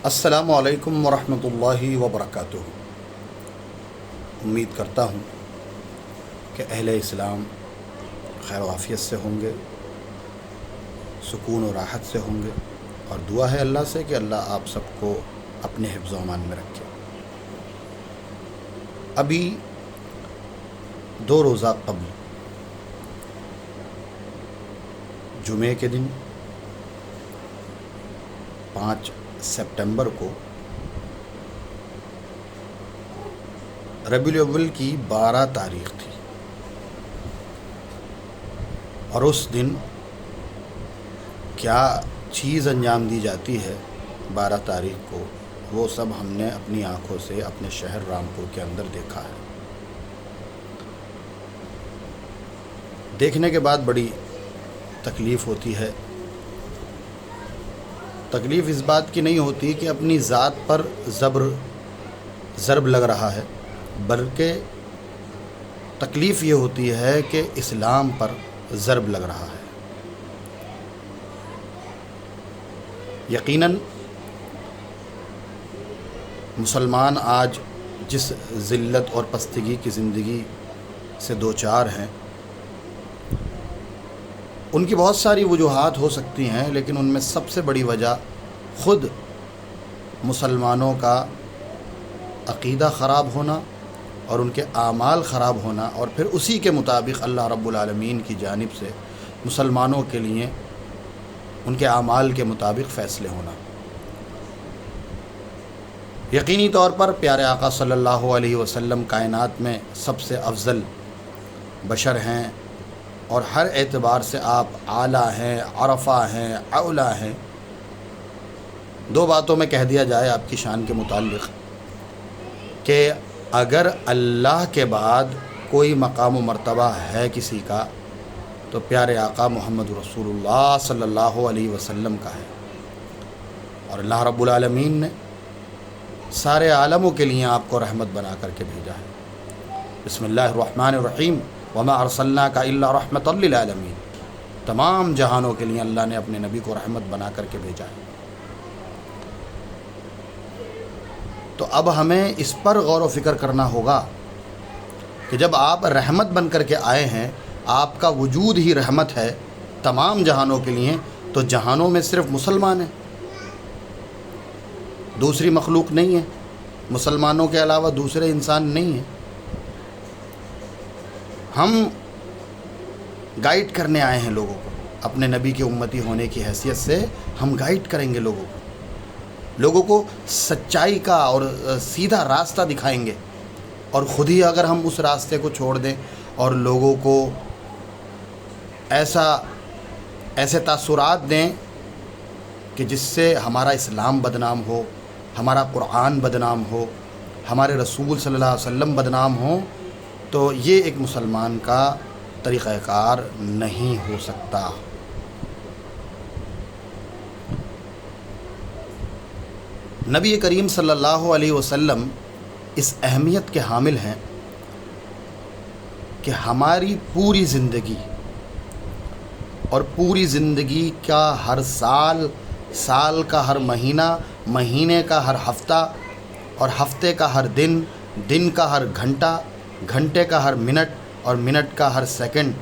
السلام علیکم ورحمۃ اللہ وبرکاتہ۔ امید کرتا ہوں کہ اہل اسلام خیر و عافیت سے ہوں گے، سکون و راحت سے ہوں گے، اور دعا ہے اللہ سے کہ اللہ آپ سب کو اپنے حفظ و امان میں رکھے۔ ابھی 2 روزہ قبل جمعے کے دن 5 سپٹمبر کو ربیع الاول کی 12 تاریخ تھی، اور اس دن کیا چیز انجام دی جاتی ہے 12 تاریخ کو، وہ سب ہم نے اپنی آنکھوں سے اپنے شہر رامپور کے اندر دیکھا ہے۔ دیکھنے کے بعد بڑی تکلیف ہوتی ہے۔ تکلیف اس بات کی نہیں ہوتی کہ اپنی ذات پر ضرب لگ رہا ہے، بلکہ تکلیف یہ ہوتی ہے کہ اسلام پر ضرب لگ رہا ہے۔ یقیناً مسلمان آج جس ذلت اور پستگی کی زندگی سے دوچار ہیں، ان کی بہت ساری وجوہات ہو سکتی ہیں، لیکن ان میں سب سے بڑی وجہ خود مسلمانوں کا عقیدہ خراب ہونا اور ان کے اعمال خراب ہونا، اور پھر اسی کے مطابق اللہ رب العالمین کی جانب سے مسلمانوں کے لیے ان کے اعمال کے مطابق فیصلے ہونا۔ یقینی طور پر پیارے آقا صلی اللہ علیہ وسلم کائنات میں سب سے افضل بشر ہیں، اور ہر اعتبار سے آپ اعلیٰ ہیں، عرفہ ہیں، اولیٰ ہیں۔ 2 باتوں میں کہہ دیا جائے آپ کی شان کے متعلق کہ اگر اللہ کے بعد کوئی مقام و مرتبہ ہے کسی کا تو پیارے آقا محمد رسول اللہ صلی اللہ علیہ وسلم کا ہے، اور اللہ رب العالمین نے سارے عالموں کے لیے آپ کو رحمت بنا کر کے بھیجا ہے۔ بسم اللہ الرحمن الرحیم، وما ارسلناک الا رحمۃ للعالمین۔ تمام جہانوں کے لیے اللہ نے اپنے نبی کو رحمت بنا کر کے بھیجا ہے۔ تو اب ہمیں اس پر غور و فکر کرنا ہوگا کہ جب آپ رحمت بن کر کے آئے ہیں، آپ کا وجود ہی رحمت ہے تمام جہانوں کے لیے، تو جہانوں میں صرف مسلمان ہیں، دوسری مخلوق نہیں ہے، مسلمانوں کے علاوہ دوسرے انسان نہیں ہیں۔ ہم گائیڈ کرنے آئے ہیں لوگوں کو، اپنے نبی کے امتی ہونے کی حیثیت سے ہم گائیڈ کریں گے لوگوں کو سچائی کا اور سیدھا راستہ دکھائیں گے، اور خود ہی اگر ہم اس راستے کو چھوڑ دیں اور لوگوں کو ایسے تاثرات دیں کہ جس سے ہمارا اسلام بدنام ہو، ہمارا قرآن بدنام ہو، ہمارے رسول صلی اللہ علیہ وسلم بدنام ہو، تو یہ ایک مسلمان کا طریقہ کار نہیں ہو سکتا۔ نبی کریم صلی اللہ علیہ وسلم اس اہمیت کے حامل ہیں کہ ہماری پوری زندگی اور پوری زندگی کا ہر سال کا ہر مہینہ، مہینے کا ہر ہفتہ، اور ہفتے کا ہر دن کا ہر گھنٹے کا ہر منٹ، اور منٹ کا ہر سیکنڈ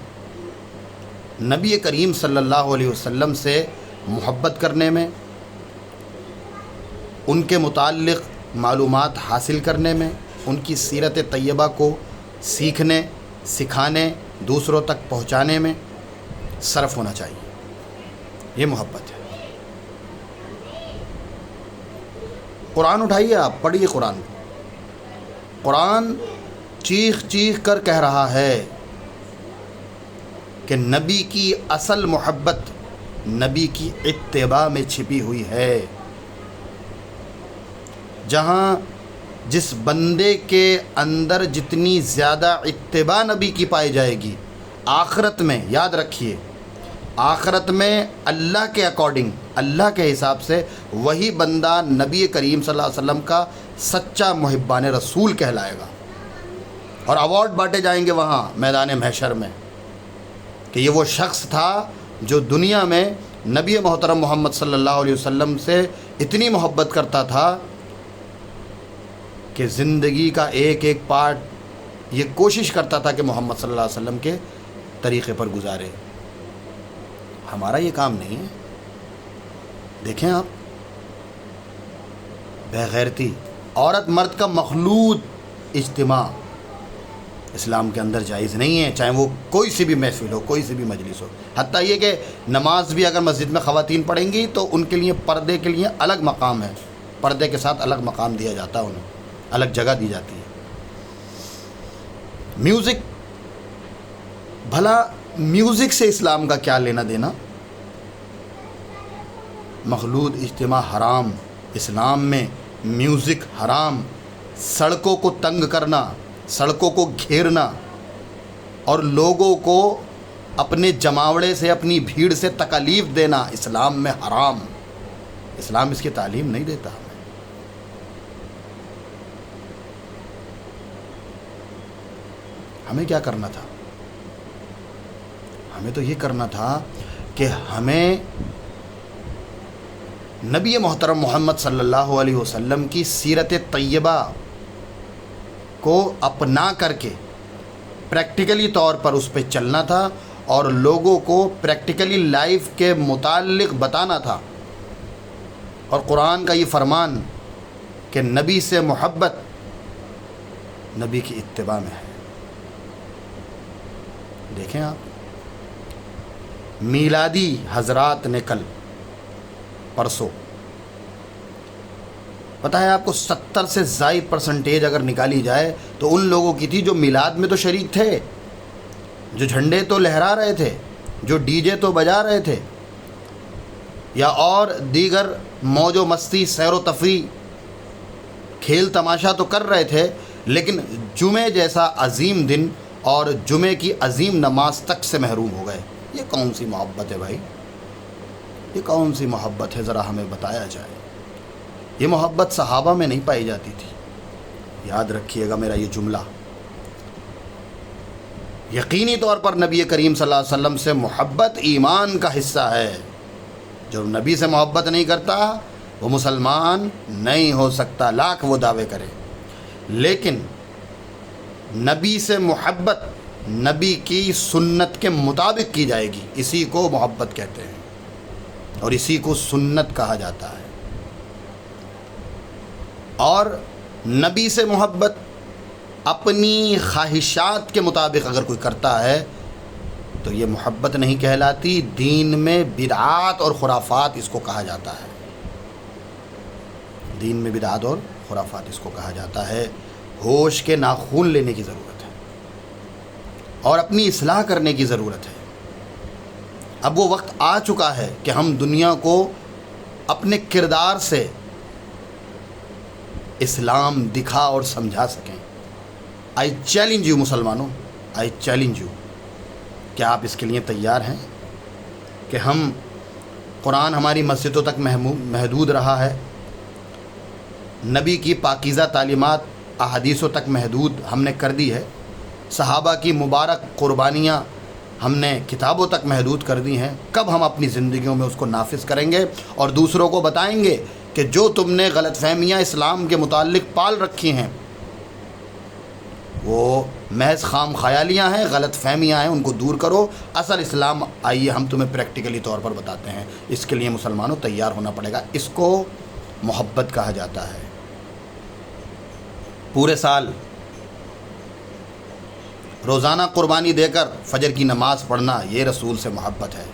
نبی کریم صلی اللہ علیہ وسلم سے محبت کرنے میں، ان کے متعلق معلومات حاصل کرنے میں، ان کی سیرت طیبہ کو سیکھنے، سکھانے، دوسروں تک پہنچانے میں صرف ہونا چاہیے۔ یہ محبت ہے۔ قرآن اٹھائیے، آپ پڑھیے قرآن۔ قرآن چیخ کر کہہ رہا ہے کہ نبی کی اصل محبت نبی کی اتباع میں چھپی ہوئی ہے۔ جہاں جس بندے کے اندر جتنی زیادہ اتباع نبی کی پائی جائے گی، آخرت میں، یاد رکھیے، آخرت میں اللہ کے اکارڈنگ، اللہ کے حساب سے وہی بندہ نبی کریم صلی اللہ علیہ وسلم کا سچا محبان رسول کہلائے گا، اور ایوارڈ بانٹے جائیں گے وہاں میدان محشر میں کہ یہ وہ شخص تھا جو دنیا میں نبی محترم محمد صلی اللہ علیہ وسلم سے اتنی محبت کرتا تھا کہ زندگی کا ایک ایک پارٹ یہ کوشش کرتا تھا کہ محمد صلی اللہ علیہ وسلم کے طریقے پر گزارے۔ ہمارا یہ کام نہیں ہے۔ دیکھیں آپ، بے غیرتی، عورت مرد کا مخلوط اجتماع اسلام کے اندر جائز نہیں ہے، چاہے وہ کوئی سی بھی محفل ہو، کوئی سی بھی مجلس ہو۔ حتیٰ یہ کہ نماز بھی اگر مسجد میں خواتین پڑھیں گی تو ان کے لیے پردے کے لیے الگ مقام ہے، پردے کے ساتھ الگ مقام دیا جاتا ہے، انہیں الگ جگہ دی جاتی ہے۔ میوزک، بھلا میوزک سے اسلام کا کیا لینا دینا؟ مخلوط اجتماع حرام، اسلام میں میوزک حرام، سڑکوں کو تنگ کرنا، سڑکوں کو گھیرنا اور لوگوں کو اپنے جماوڑے سے، اپنی بھیڑ سے تکالیف دینا اسلام میں حرام۔ اسلام اس کی تعلیم نہیں دیتا۔ ہمیں کیا کرنا تھا؟ ہمیں تو یہ کرنا تھا کہ ہمیں نبی محترم محمد صلی اللہ علیہ وسلم کی سیرت طیبہ کو اپنا کر کے پریکٹیکلی طور پر اس پہ چلنا تھا اور لوگوں کو پریکٹیکلی لائف کے متعلق بتانا تھا۔ اور قرآن کا یہ فرمان کہ نبی سے محبت نبی کی اتباع میں ہے۔ دیکھیں آپ، میلادی حضرات نے کل پرسوں، پتہ ہے آپ کو 70 سے زائد پرسنٹیج اگر نکالی جائے تو ان لوگوں کی تھی جو میلاد میں تو شریک تھے، جو جھنڈے تو لہرا رہے تھے، جو ڈی جے تو بجا رہے تھے، یا اور دیگر موج و مستی، سیر و تفریح، کھیل تماشا تو کر رہے تھے، لیکن جمعے جیسا عظیم دن اور جمعے کی عظیم نماز تک سے محروم ہو گئے۔ یہ کون سی محبت ہے بھائی؟ یہ کون سی محبت ہے؟ ذرا ہمیں بتایا جائے۔ یہ محبت صحابہ میں نہیں پائی جاتی تھی۔ یاد رکھیے گا میرا یہ جملہ، یقینی طور پر نبی کریم صلی اللہ علیہ وسلم سے محبت ایمان کا حصہ ہے۔ جو نبی سے محبت نہیں کرتا وہ مسلمان نہیں ہو سکتا، لاکھ وہ دعوے کرے۔ لیکن نبی سے محبت نبی کی سنت کے مطابق کی جائے گی، اسی کو محبت کہتے ہیں اور اسی کو سنت کہا جاتا ہے۔ اور نبی سے محبت اپنی خواہشات کے مطابق اگر کوئی کرتا ہے تو یہ محبت نہیں کہلاتی، دین میں بدعات اور خرافات اس کو کہا جاتا ہے۔ دین میں بدعات اور خرافات اس کو کہا جاتا ہے۔ ہوش کے ناخون لینے کی ضرورت ہے اور اپنی اصلاح کرنے کی ضرورت ہے۔ اب وہ وقت آ چکا ہے کہ ہم دنیا کو اپنے کردار سے اسلام دکھا اور سمجھا سکیں۔ آئی چیلنج یو مسلمانوں، آئی چیلنج یو، کیا آپ اس کے لیے تیار ہیں کہ ہم، قرآن ہماری مسجدوں تک محدود رہا ہے، نبی کی پاکیزہ تعلیمات احادیثوں تک محدود ہم نے کر دی ہے، صحابہ کی مبارک قربانیاں ہم نے کتابوں تک محدود کر دی ہیں، کب ہم اپنی زندگیوں میں اس کو نافذ کریں گے اور دوسروں کو بتائیں گے کہ جو تم نے غلط فہمیاں اسلام کے متعلق پال رکھی ہیں وہ محض خام خیالیاں ہیں، غلط فہمیاں ہیں، ان کو دور کرو، اصل اسلام آئیے ہم تمہیں پریکٹیکلی طور پر بتاتے ہیں۔ اس کے لیے مسلمانوں تیار ہونا پڑے گا۔ اس کو محبت کہا جاتا ہے۔ پورے سال روزانہ قربانی دے کر فجر کی نماز پڑھنا، یہ رسول سے محبت ہے۔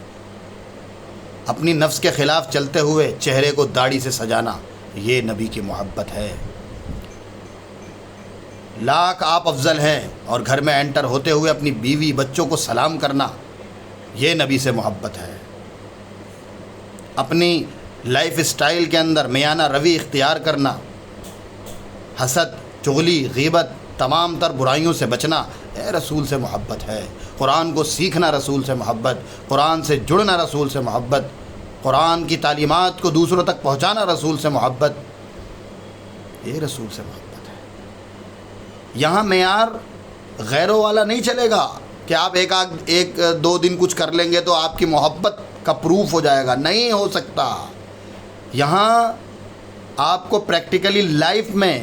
اپنی نفس کے خلاف چلتے ہوئے چہرے کو داڑھی سے سجانا، یہ نبی کی محبت ہے۔ لاکھ آپ افضل ہیں اور گھر میں انٹر ہوتے ہوئے اپنی بیوی بچوں کو سلام کرنا، یہ نبی سے محبت ہے۔ اپنی لائف اسٹائل کے اندر میانہ روی اختیار کرنا، حسد، چغلی، غیبت، تمام تر برائیوں سے بچنا، اے رسول سے محبت ہے۔ قرآن کو سیکھنا رسول سے محبت، قرآن سے جڑنا رسول سے محبت، قرآن کی تعلیمات کو دوسروں تک پہنچانا رسول سے محبت، یہ رسول سے محبت ہے۔ یہاں معیار غیروں والا نہیں چلے گا کہ آپ ایک دو دن کچھ کر لیں گے تو آپ کی محبت کا پروف ہو جائے گا، نہیں ہو سکتا۔ یہاں آپ کو پریکٹیکلی لائف میں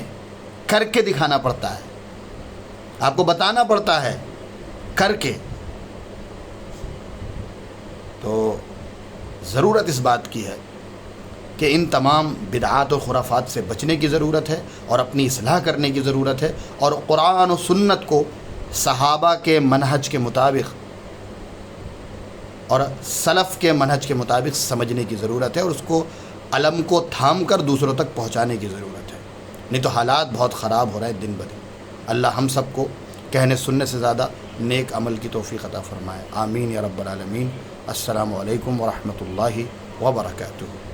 کر کے دکھانا پڑتا ہے، آپ کو بتانا پڑتا ہے کر کے۔ تو ضرورت اس بات کی ہے کہ ان تمام بدعات اور خرافات سے بچنے کی ضرورت ہے اور اپنی اصلاح کرنے کی ضرورت ہے، اور قرآن و سنت کو صحابہ کے منہج کے مطابق اور سلف کے منہج کے مطابق سمجھنے کی ضرورت ہے، اور اس کو علم کو تھام کر دوسروں تک پہنچانے کی ضرورت ہے، نہیں تو حالات بہت خراب ہو رہے ہیں دن بدن۔ اللہ ہم سب کو کہنے سننے سے زیادہ نیک عمل کی توفیق عطا فرمائے، آمین یا رب العالمین۔ السلام علیکم ورحمۃ اللہ وبرکاتہ۔